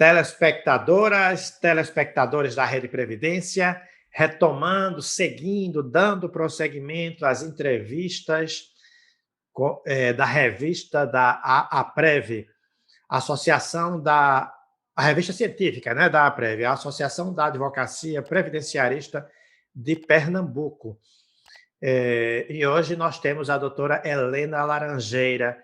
Telespectadoras, telespectadores da Rede Previdência, retomando, seguindo, dando prosseguimento às entrevistas da revista da APREV, Associação da... a revista científica, né, da APREV, a Associação da Advocacia Previdenciarista de Pernambuco. E hoje nós temos a doutora Helena Laranjeira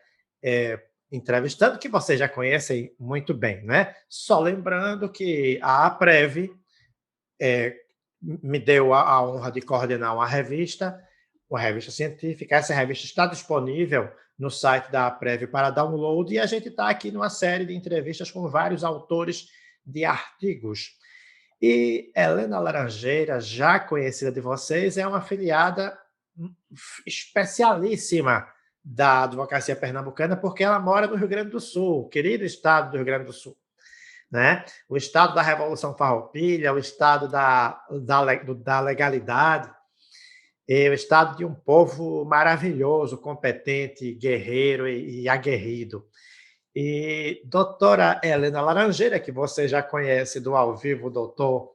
entrevistando, que vocês já conhecem muito bem, né? Só lembrando que a APREV me deu a honra de coordenar uma revista científica. Essa revista está disponível no site da APREV para download e a gente está aqui numa série de entrevistas com vários autores de artigos. E Helena Laranjeira, já conhecida de vocês, é uma afiliada especialíssima da advocacia pernambucana, porque ela mora no Rio Grande do Sul, querido estado do Rio Grande do Sul, né? O estado da Revolução Farroupilha, o estado da legalidade, o estado de um povo maravilhoso, competente, guerreiro e aguerrido. E doutora Helena Laranjeira, que você já conhece do Ao Vivo Doutor,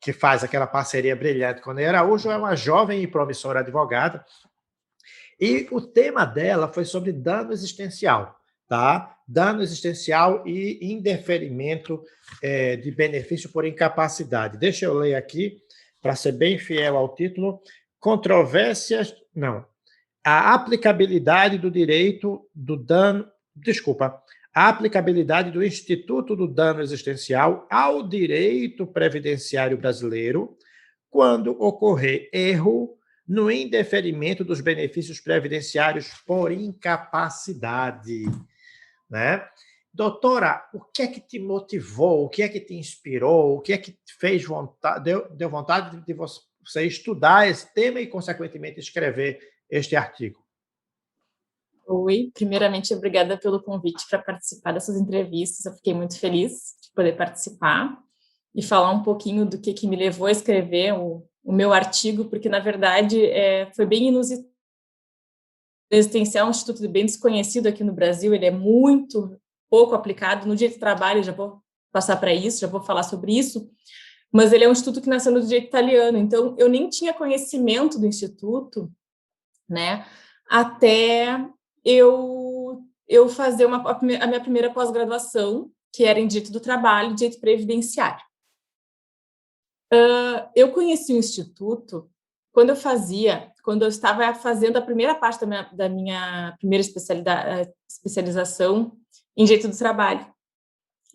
que faz aquela parceria brilhante com o Ney Araújo, é uma jovem e promissora advogada. E o tema dela foi sobre dano existencial, tá? Dano existencial e indeferimento de benefício por incapacidade. Deixa eu ler aqui, para ser bem fiel ao título. Controvérsias... Não. A aplicabilidade do direito do dano... Desculpa. A aplicabilidade do Instituto do Dano Existencial ao direito previdenciário brasileiro quando ocorrer erro no indeferimento dos benefícios previdenciários por incapacidade, né? Doutora, o que é que te motivou, o que é que te inspirou, o que é que te fez vontade, deu vontade de você estudar esse tema e, consequentemente, escrever este artigo? Oi, primeiramente, obrigada pelo convite para participar dessas entrevistas. Eu fiquei muito feliz de poder participar e falar um pouquinho do que me levou a escrever o meu artigo, porque, na verdade, foi bem inusitado. O existencial é um instituto bem desconhecido aqui no Brasil, ele é muito pouco aplicado no direito do trabalho, já vou passar para isso, já vou falar sobre isso, mas ele é um instituto que nasceu no direito italiano, então eu nem tinha conhecimento do instituto, né, até eu fazer a minha primeira pós-graduação, que era em direito do trabalho e direito previdenciário. Eu conheci o Instituto quando eu estava fazendo a primeira parte da minha primeira especialização em direito do trabalho,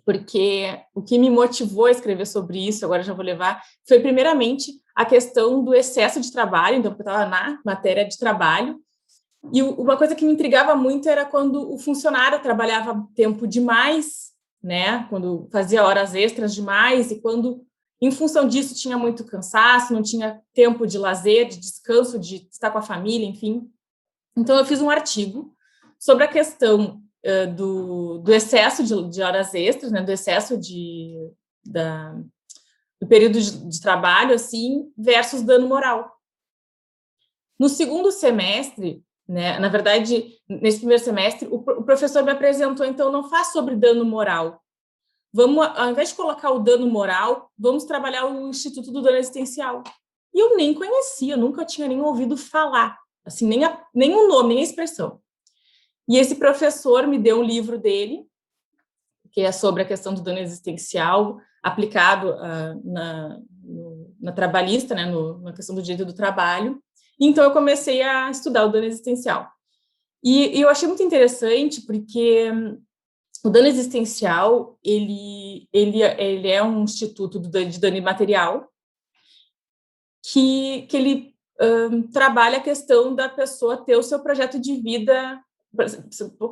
porque o que me motivou a escrever sobre isso, agora já vou levar, foi primeiramente a questão do excesso de trabalho, então eu estava na matéria de trabalho, e uma coisa que me intrigava muito era quando o funcionário trabalhava tempo demais, né, quando fazia horas extras demais, e quando, em função disso, tinha muito cansaço, não tinha tempo de lazer, de descanso, de estar com a família, enfim. Então, eu fiz um artigo sobre a questão do excesso de horas extras, né, do excesso do período de trabalho, assim, versus dano moral. No segundo semestre, né, na verdade, nesse primeiro semestre, o professor me apresentou, então, não faz sobre dano moral. Vamos, ao invés de colocar o dano moral, vamos trabalhar o Instituto do Dano Existencial. E eu nem conhecia, nunca tinha nem ouvido falar, assim, nem o nome, nem a expressão. E esse professor me deu um livro dele, que é sobre a questão do dano existencial, aplicado na trabalhista, né, na questão do direito do trabalho. Então, eu comecei a estudar o dano existencial. E eu achei muito interessante, porque o dano existencial, ele é um instituto de dano imaterial que ele trabalha a questão da pessoa ter o seu projeto de vida,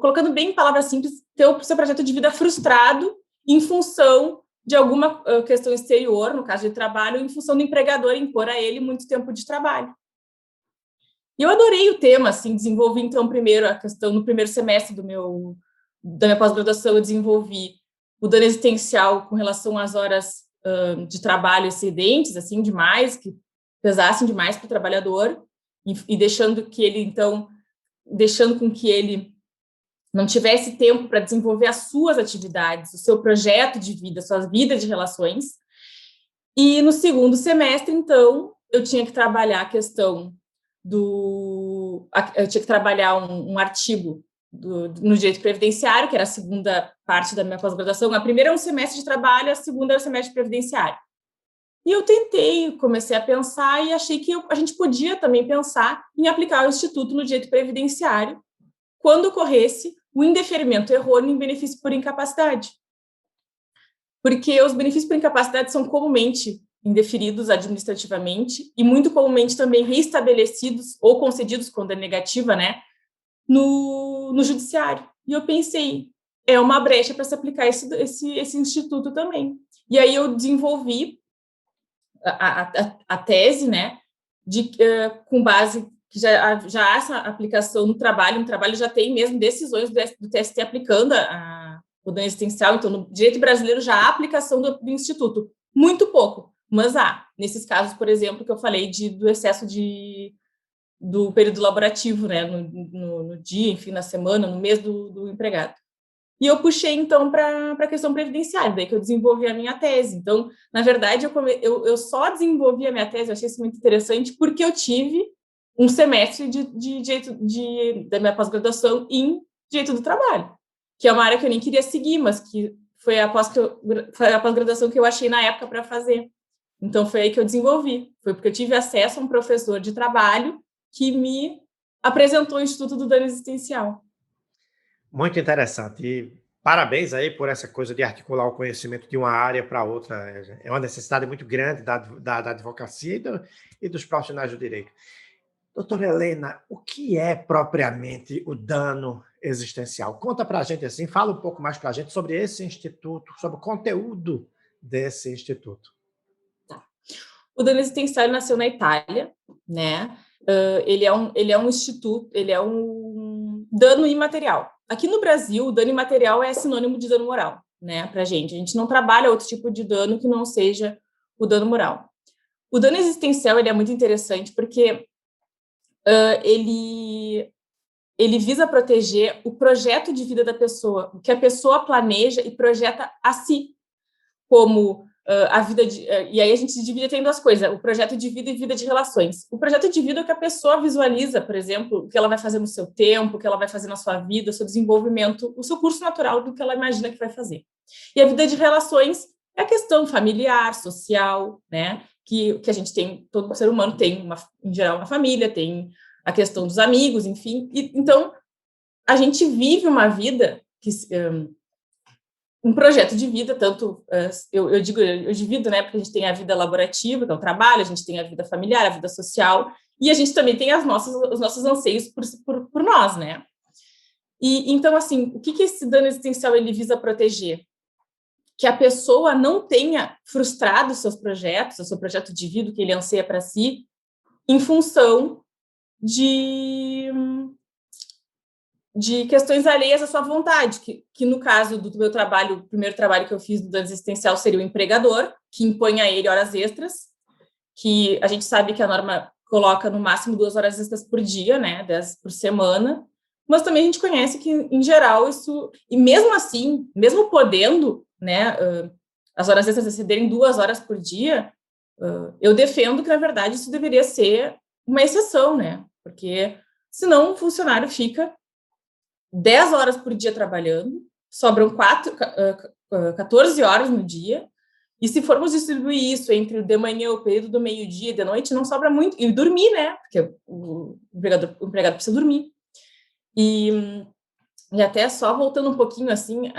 colocando bem em palavras simples, ter o seu projeto de vida frustrado em função de alguma questão exterior, no caso de trabalho, em função do empregador impor a ele muito tempo de trabalho. E eu adorei o tema, assim, desenvolvi, então, primeiro a questão, no primeiro semestre da minha pós-graduação, eu desenvolvi o dano existencial com relação às horas de trabalho excedentes, assim, demais, que pesassem demais para o trabalhador, e deixando com que ele não tivesse tempo para desenvolver as suas atividades, o seu projeto de vida, suas vidas de relações. E no segundo semestre, então, eu tinha que trabalhar a questão eu tinha que trabalhar um artigo no direito previdenciário, que era a segunda parte da minha pós-graduação. A primeira é um semestre de trabalho, a segunda é o semestre previdenciário. E eu comecei a pensar e achei que a gente podia também pensar em aplicar o Instituto no direito previdenciário quando ocorresse o indeferimento errôneo em benefício por incapacidade. Porque os benefícios por incapacidade são comumente indeferidos administrativamente e muito comumente também reestabelecidos ou concedidos quando é negativa, né, no judiciário. E eu pensei, é uma brecha para se aplicar esse instituto também. E aí eu desenvolvi a tese, né, com base que já há essa aplicação no trabalho já tem mesmo decisões do TST aplicando o dano existencial, então no direito brasileiro já há aplicação do instituto, muito pouco, mas há, nesses casos, por exemplo, que eu falei do excesso do período laborativo, né, no dia, enfim, na semana, no mês do empregado. E eu puxei, então, para a questão previdenciária, daí que eu desenvolvi a minha tese. Então, na verdade, eu só desenvolvi a minha tese, eu achei isso muito interessante, porque eu tive um semestre de direito da minha pós-graduação em direito do trabalho, que é uma área que eu nem queria seguir, mas que foi a pós-graduação que eu achei na época para fazer. Então, foi aí que eu desenvolvi. Foi porque eu tive acesso a um professor de trabalho que me apresentou o Instituto do Dano Existencial. Muito interessante. E parabéns aí por essa coisa de articular o conhecimento de uma área para outra. É uma necessidade muito grande da advocacia e dos profissionais do direito. Doutora Helena, o que é propriamente o dano existencial? Conta para a gente assim, fala um pouco mais para a gente sobre esse instituto, sobre o conteúdo desse instituto. Tá. O dano existencial nasceu na Itália, né? Ele é um instituto, ele é um dano imaterial. Aqui no Brasil, o dano imaterial é sinônimo de dano moral, né? Para a gente não trabalha outro tipo de dano que não seja o dano moral. O dano existencial ele é muito interessante porque ele visa proteger o projeto de vida da pessoa, o que a pessoa planeja e projeta a si, como a vida e aí a gente divide em duas coisas, o projeto de vida e vida de relações. O projeto de vida é o que a pessoa visualiza, por exemplo, o que ela vai fazer no seu tempo, o que ela vai fazer na sua vida, o seu desenvolvimento, o seu curso natural do que ela imagina que vai fazer. E a vida de relações é a questão familiar, social, né? Que a gente tem, todo ser humano tem, em geral, uma família, tem a questão dos amigos, enfim. Então, a gente vive uma vida um projeto de vida, tanto, eu divido, né, porque a gente tem a vida laborativa, que é o trabalho, a gente tem a vida familiar, a vida social, e a gente também tem os nossos anseios por nós, né? E, então, assim, o que esse dano existencial ele visa proteger? Que a pessoa não tenha frustrado os seus projetos, o seu projeto de vida, que ele anseia para si, em função de questões alheias à sua vontade, que no caso do meu trabalho, o primeiro trabalho que eu fiz do dano existencial seria o empregador, que impõe a ele horas extras, que a gente sabe que a norma coloca no máximo 2 horas extras por dia, né, 10 por semana, mas também a gente conhece que, em geral, isso, e mesmo assim, mesmo podendo, né, as horas extras excederem 2 horas por dia, eu defendo que, na verdade, isso deveria ser uma exceção, né, porque senão o funcionário fica 10 horas por dia trabalhando, sobram 14 horas no dia, e se formos distribuir isso entre o de manhã, o período do meio-dia e de noite, não sobra muito, e dormir, né, porque o empregado precisa dormir. E até só voltando um pouquinho, assim,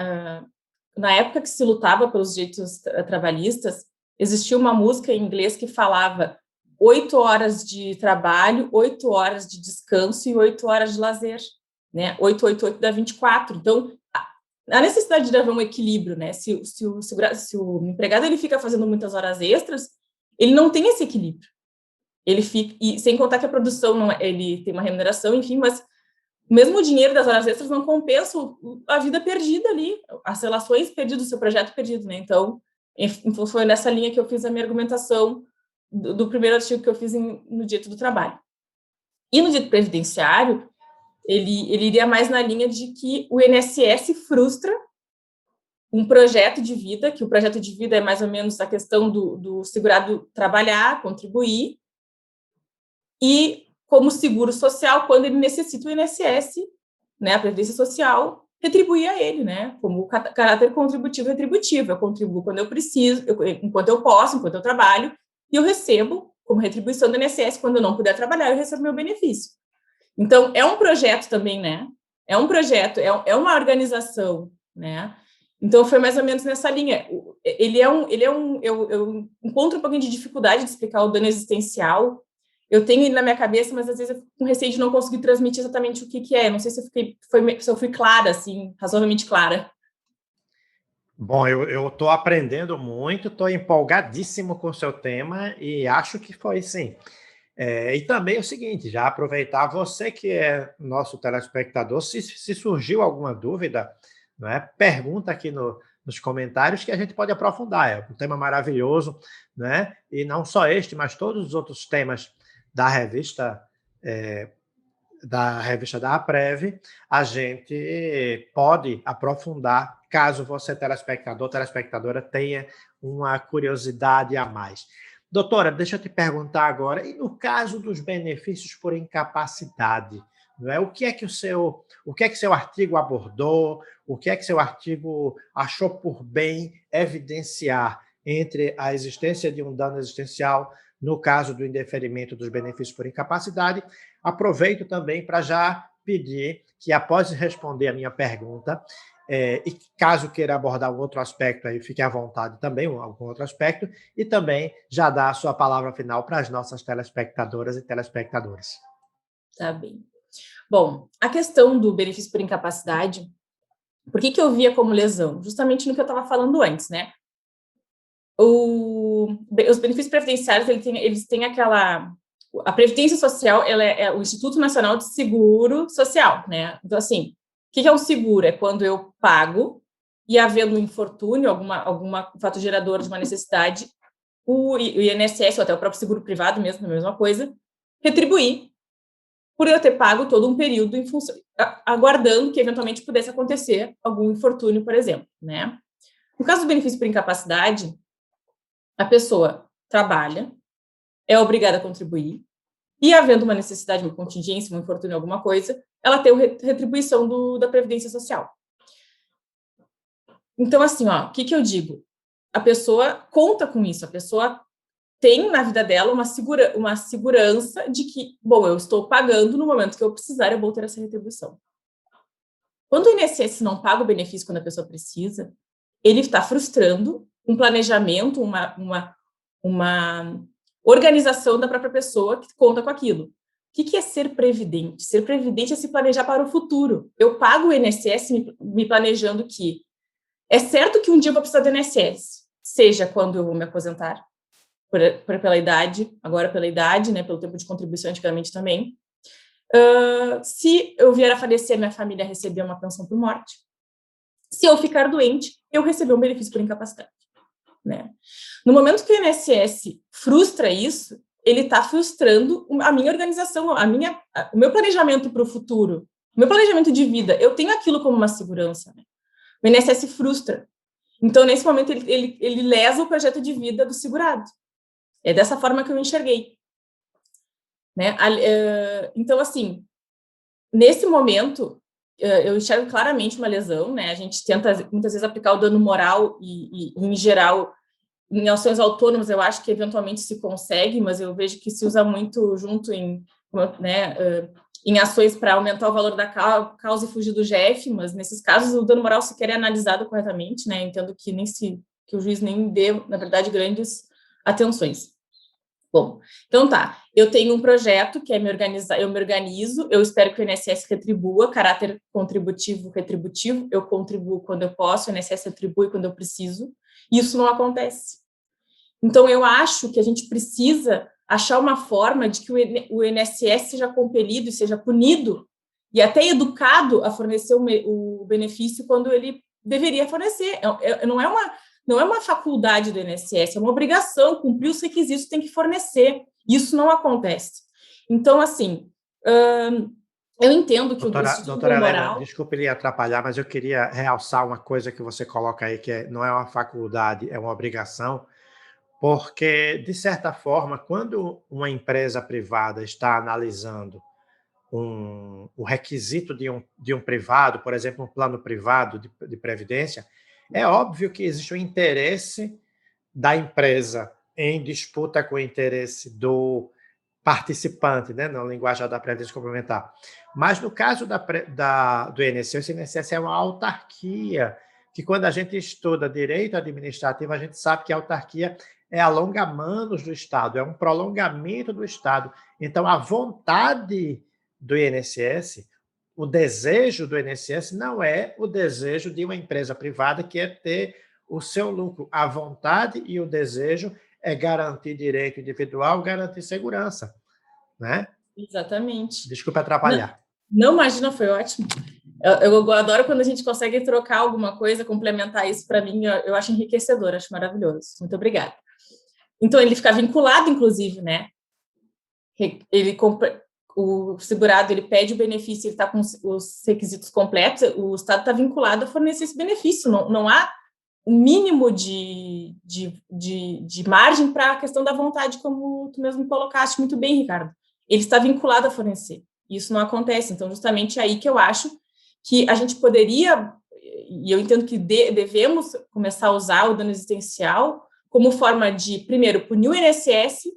na época que se lutava pelos direitos trabalhistas, existia uma música em inglês que falava 8 horas de trabalho, 8 horas de descanso e 8 horas de lazer. Né? 8, 8, 8 dá 24. Então, a necessidade de haver um equilíbrio, né? Se o empregado ele fica fazendo muitas horas extras, ele não tem esse equilíbrio. Ele fica, e sem contar que a produção ele tem uma remuneração, enfim, mas mesmo o dinheiro das horas extras não compensa a vida perdida ali, as relações perdidas, o seu projeto perdido, né? Então, foi nessa linha que eu fiz a minha argumentação do primeiro artigo que eu fiz no direito do trabalho. E no direito previdenciário, Ele iria mais na linha de que o INSS frustra um projeto de vida, que o projeto de vida é mais ou menos a questão do segurado trabalhar, contribuir, e como seguro social, quando ele necessita o INSS, né, a Previdência Social, retribuir a ele, né, como caráter contributivo retributivo. Eu contribuo quando eu preciso, enquanto eu posso, enquanto eu trabalho, e eu recebo como retribuição do INSS. Quando eu não puder trabalhar, eu recebo meu benefício. Então, é um projeto também, né? É um projeto, é uma organização, né? Então, foi mais ou menos nessa linha. Eu encontro um pouquinho de dificuldade de explicar o dano existencial. Eu tenho ele na minha cabeça, mas às vezes eu fico com receio de não conseguir transmitir exatamente o que é. Não sei se eu fui clara, assim, razoavelmente clara. Bom, eu estou aprendendo muito, estou empolgadíssimo com o seu tema e acho que foi sim. E também é o seguinte, já aproveitar você que é nosso telespectador, se surgiu alguma dúvida, não é? Pergunta aqui nos comentários que a gente pode aprofundar. É um tema maravilhoso, né? E não só este, mas todos os outros temas da revista da APREV, a gente pode aprofundar caso você, telespectador, telespectadora, tenha uma curiosidade a mais. Doutora, deixa eu te perguntar agora, e no caso dos benefícios por incapacidade, não é? O que é que seu artigo abordou? O que é que seu artigo achou por bem evidenciar entre a existência de um dano existencial no caso do indeferimento dos benefícios por incapacidade? Aproveito também para já pedir que, após responder a minha pergunta, e caso queira abordar um outro aspecto, aí fique à vontade também, algum outro aspecto, e também já dar a sua palavra final para as nossas telespectadoras e telespectadores. Tá bem. Bom, a questão do benefício por incapacidade, por que eu via como lesão? Justamente no que eu estava falando antes, né? Os benefícios previdenciários, eles têm aquela... A Previdência Social, ela é o Instituto Nacional de Seguro Social, né? Então, assim, o que é um seguro? É quando eu pago e, havendo um infortúnio, alguma fato gerador de uma necessidade, o INSS, ou até o próprio seguro privado mesmo, a mesma coisa, retribuir por eu ter pago todo um período em função, aguardando que eventualmente pudesse acontecer algum infortúnio, por exemplo, né? No caso do benefício por incapacidade, a pessoa trabalha, é obrigada a contribuir, e havendo uma necessidade, uma contingência, um infortúnio, alguma coisa, ela tem retribuição da Previdência Social. Então, assim, ó, o que eu digo? A pessoa conta com isso, a pessoa tem na vida dela uma segurança de que, bom, eu estou pagando, no momento que eu precisar, eu vou ter essa retribuição. Quando o INSS não paga o benefício quando a pessoa precisa, ele está frustrando um planejamento, uma organização da própria pessoa que conta com aquilo. O que é ser previdente? Ser previdente é se planejar para o futuro. Eu pago o INSS me planejando que é certo que um dia eu vou precisar do INSS, seja quando eu vou me aposentar, pela idade, agora pela idade, né, pelo tempo de contribuição antigamente também. Se eu vier a falecer, minha família receber uma pensão por morte. Se eu ficar doente, eu receber um benefício por incapacidade, né? No momento que o INSS frustra isso, ele está frustrando a minha organização, o meu planejamento para o futuro, o meu planejamento de vida. Eu tenho aquilo como uma segurança, né? O INSS frustra. Então, nesse momento, ele lesa o projeto de vida do segurado. É dessa forma que eu enxerguei, né? Então, assim, nesse momento, eu enxergo claramente uma lesão, né? A gente tenta, muitas vezes, aplicar o dano moral e em geral, em ações autônomas, eu acho que eventualmente se consegue, mas eu vejo que se usa muito junto em ações para aumentar o valor da causa e fugir do GF, mas nesses casos o dano moral sequer é analisado corretamente, né? Entendo que que o juiz nem dê, na verdade, grandes atenções. Bom, então tá, eu tenho um projeto que é eu me organizo, eu espero que o INSS retribua, caráter contributivo, retributivo, eu contribuo quando eu posso, o INSS retribui quando eu preciso, e isso não acontece. Então, eu acho que a gente precisa achar uma forma de que o INSS seja compelido e seja punido, e até educado a fornecer o benefício quando ele deveria fornecer. Não é uma faculdade do INSS, é uma obrigação, cumprir os requisitos, tem que fornecer. Isso não acontece. Então, assim, Eu entendo que o Instituto Doutora Helena, Moral... desculpe lhe atrapalhar, mas eu queria realçar uma coisa que você coloca aí, que não é uma faculdade, é uma obrigação, porque, de certa forma, quando uma empresa privada está analisando o requisito de um privado, por exemplo, um plano privado de previdência, é óbvio que existe o interesse da empresa em disputa com o interesse do participante, né, na linguagem da previdência complementar. Mas no caso do INSS, o INSS é uma autarquia, que quando a gente estuda direito administrativo, a gente sabe que a autarquia é alonga-manos do Estado, é um prolongamento do Estado. Então, a vontade do INSS, o desejo do INSS não é o desejo de uma empresa privada que é ter o seu lucro. A vontade e o desejo é garantir direito individual, garantir segurança, né? Exatamente. Desculpa atrapalhar. Não, imagina, foi ótimo. Eu adoro quando a gente consegue trocar alguma coisa, complementar isso para mim, eu acho enriquecedor, acho maravilhoso. Muito obrigada. Então, ele fica vinculado, inclusive, né? O segurado, ele pede o benefício, ele está com os requisitos completos, o Estado está vinculado a fornecer esse benefício, não há o mínimo de margem para a questão da vontade, como tu mesmo colocaste muito bem, Ricardo. Ele está vinculado a fornecer. Isso não acontece. Então, justamente aí que eu acho que a gente poderia, e eu entendo que devemos começar a usar o dano existencial como forma de, primeiro, punir o INSS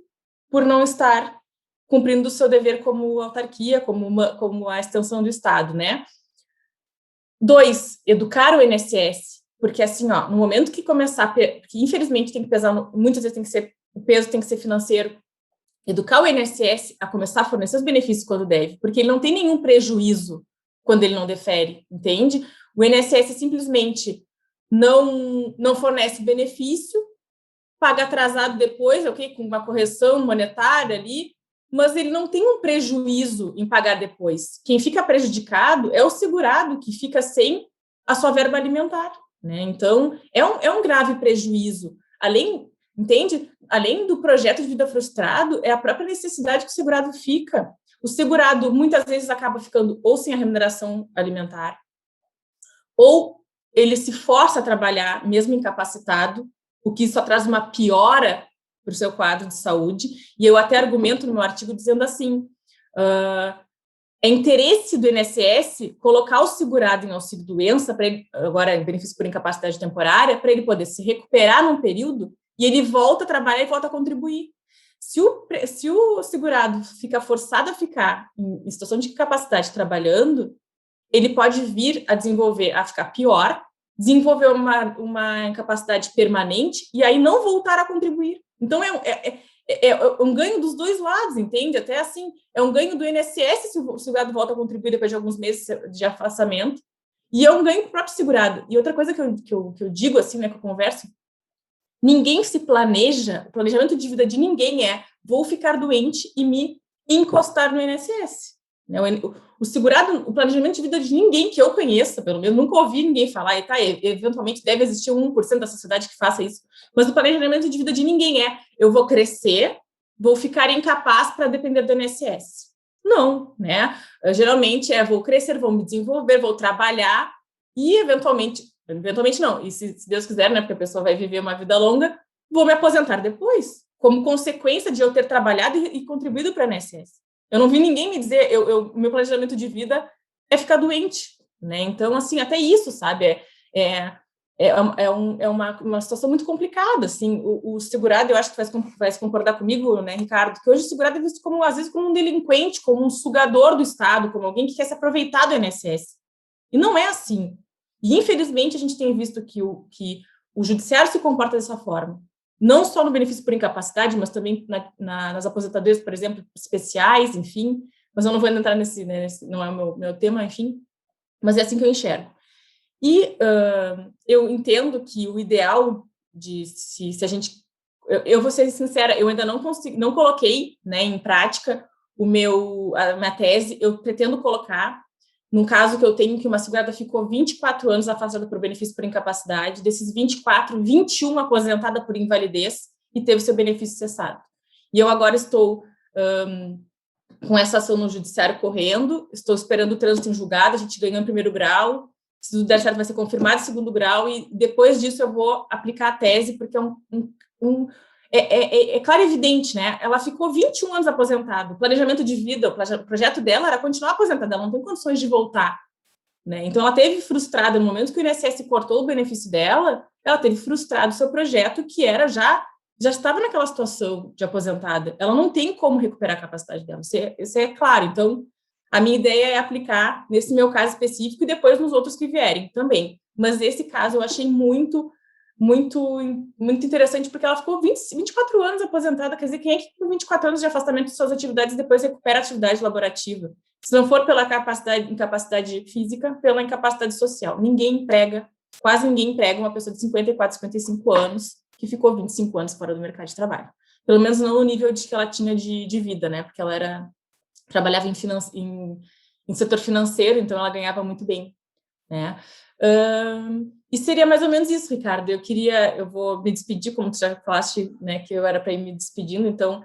por não estar cumprindo o seu dever como autarquia, como a extensão do Estado, né? 2, educar o INSS, porque assim, ó, no momento que começar, que infelizmente tem que pesar, muitas vezes o peso tem que ser financeiro, educar o INSS a começar a fornecer os benefícios quando deve, porque ele não tem nenhum prejuízo quando ele não defere, entende? O INSS simplesmente não fornece benefício, paga atrasado depois, ok, com uma correção monetária ali, mas ele não tem um prejuízo em pagar depois. Quem fica prejudicado é o segurado, que fica sem a sua verba alimentar, né? Então, é um grave prejuízo. Entende? Além do projeto de vida frustrado, é a própria necessidade que o segurado fica. O segurado, muitas vezes, acaba ficando ou sem a remuneração alimentar, ou ele se força a trabalhar, mesmo incapacitado, o que só traz uma piora para o seu quadro de saúde, e eu até argumento no meu artigo dizendo assim, é interesse do INSS colocar o segurado em auxílio-doença, agora em benefício por incapacidade temporária, para ele poder se recuperar num período, e ele volta a trabalhar e volta a contribuir. Se o segurado fica forçado a ficar em situação de incapacidade trabalhando, ele pode vir a ficar pior, desenvolver uma incapacidade permanente e aí não voltar a contribuir. Então, é um ganho dos dois lados, entende? Até assim, é um ganho do INSS se o segurado volta a contribuir depois de alguns meses de afastamento, e é um ganho para o próprio segurado. E outra coisa que eu digo, assim, né, que eu converso, ninguém se planeja, o planejamento de vida de ninguém vou ficar doente e me encostar no INSS. O segurado, o planejamento de vida de ninguém que eu conheça, pelo menos, nunca ouvi ninguém falar, e tá, eventualmente deve existir 1% da sociedade que faça isso, mas o planejamento de vida de ninguém eu vou crescer, vou ficar incapaz para depender do INSS. Não, né? Geralmente vou crescer, vou me desenvolver, vou trabalhar e, eventualmente não, e se Deus quiser, né, porque a pessoa vai viver uma vida longa, vou me aposentar depois, como consequência de eu ter trabalhado e contribuído para o INSS. Eu não vi ninguém me dizer, meu planejamento de vida é ficar doente, né? Então, assim, até isso, sabe? É uma situação muito complicada, assim. O segurado, eu acho que vai concordar comigo, né, Ricardo, que hoje o segurado é visto como, às vezes, como um delinquente, como um sugador do Estado, como alguém que quer se aproveitar do INSS. E não é assim. E, infelizmente, a gente tem visto que o judiciário se comporta dessa forma. Não só no benefício por incapacidade, mas também nas aposentadorias, por exemplo, especiais, enfim. Mas eu não vou entrar nesse não é o meu tema, enfim. Mas é assim que eu enxergo. E eu entendo que o ideal se a gente... Eu vou ser sincera, eu ainda não coloquei, né, em prática a minha tese. Eu pretendo colocar, num caso que eu tenho, que uma segurada ficou 24 anos afastada por benefício por incapacidade, desses 24, 21 aposentada por invalidez e teve seu benefício cessado. E eu agora estou com essa ação no judiciário correndo, estou esperando o trânsito em julgado, a gente ganhou em primeiro grau, se tudo der certo vai ser confirmado em segundo grau, e depois disso eu vou aplicar a tese, porque é claro e evidente, né? Ela ficou 21 anos aposentada, o planejamento de vida, o projeto dela era continuar aposentada, ela não tem condições de voltar, né? Então ela teve frustrada, no momento que o INSS cortou o benefício dela, ela teve frustrado o seu projeto, que era já estava naquela situação de aposentada. Ela não tem como recuperar a capacidade dela, isso é claro. Então, a minha ideia é aplicar nesse meu caso específico e depois nos outros que vierem também. Mas esse caso eu achei muito interessante, porque ela ficou 24 anos aposentada. Quer dizer, quem é que com 24 anos de afastamento de suas atividades depois recupera a atividade laborativa? Se não for pela incapacidade física, pela incapacidade social. Quase ninguém emprega uma pessoa de 54, 55 anos que ficou 25 anos fora do mercado de trabalho. Pelo menos não no nível de que ela tinha de vida, né? Porque ela trabalhava em setor financeiro, então ela ganhava muito bem, né? E seria mais ou menos isso, Ricardo. Eu vou me despedir, como tu já falaste, né, que eu era para ir me despedindo, então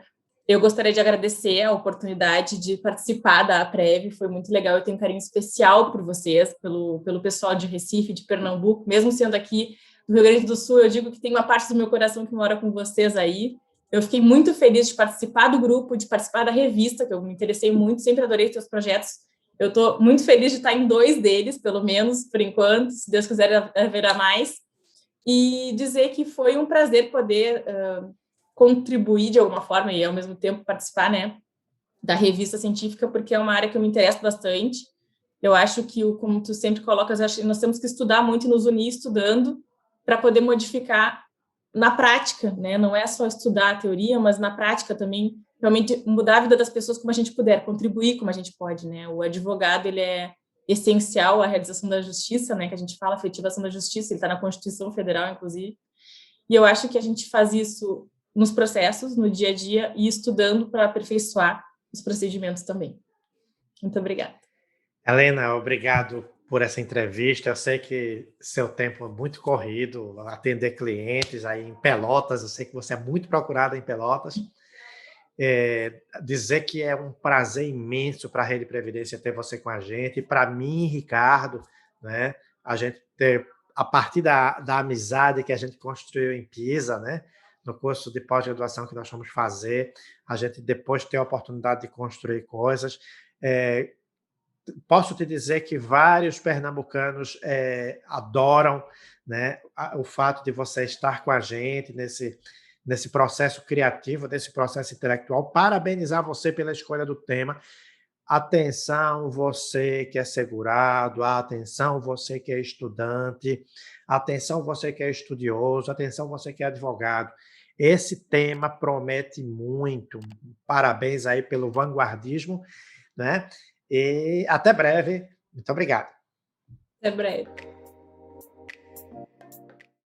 eu gostaria de agradecer a oportunidade de participar da APREV, foi muito legal, eu tenho um carinho especial por vocês, pelo pessoal de Recife, de Pernambuco, mesmo sendo aqui do Rio Grande do Sul, eu digo que tem uma parte do meu coração que mora com vocês aí. Eu fiquei muito feliz de participar do grupo, de participar da revista, que eu me interessei muito, sempre adorei seus projetos. Eu estou muito feliz de estar em 2 deles, pelo menos, por enquanto, se Deus quiser haverá mais. E dizer que foi um prazer poder contribuir de alguma forma e, ao mesmo tempo, participar, né, da revista científica, porque é uma área que eu me interesso bastante. Eu acho que, como tu sempre colocas, nós temos que estudar muito e nos unir estudando para poder modificar na prática, né? Não é só estudar a teoria, mas na prática também realmente mudar a vida das pessoas como a gente puder, contribuir como a gente pode, né? O advogado, ele é essencial à realização da justiça, né? Que a gente fala, efetivação da justiça, ele está na Constituição Federal, inclusive. E eu acho que a gente faz isso nos processos, no dia a dia, e estudando para aperfeiçoar os procedimentos também. Muito obrigada. Helena, obrigado por essa entrevista. Eu sei que seu tempo é muito corrido, atender clientes aí em Pelotas, eu sei que você é muito procurada em Pelotas. Dizer que é um prazer imenso para a Rede Previdência ter você com a gente, e para mim, Ricardo, né, a gente ter, a partir da amizade que a gente construiu em Pisa, né, no curso de pós-graduação que nós vamos fazer, a gente depois ter a oportunidade de construir coisas. Posso te dizer que vários pernambucanos adoram, né, o fato de você estar com a gente nesse processo criativo, nesse processo intelectual. Parabenizar você pela escolha do tema. Atenção, você que é segurado, atenção, você que é estudante, atenção, você que é estudioso, atenção, você que é advogado. Esse tema promete muito. Parabéns aí pelo vanguardismo, né? E até breve. Muito obrigado. Até breve.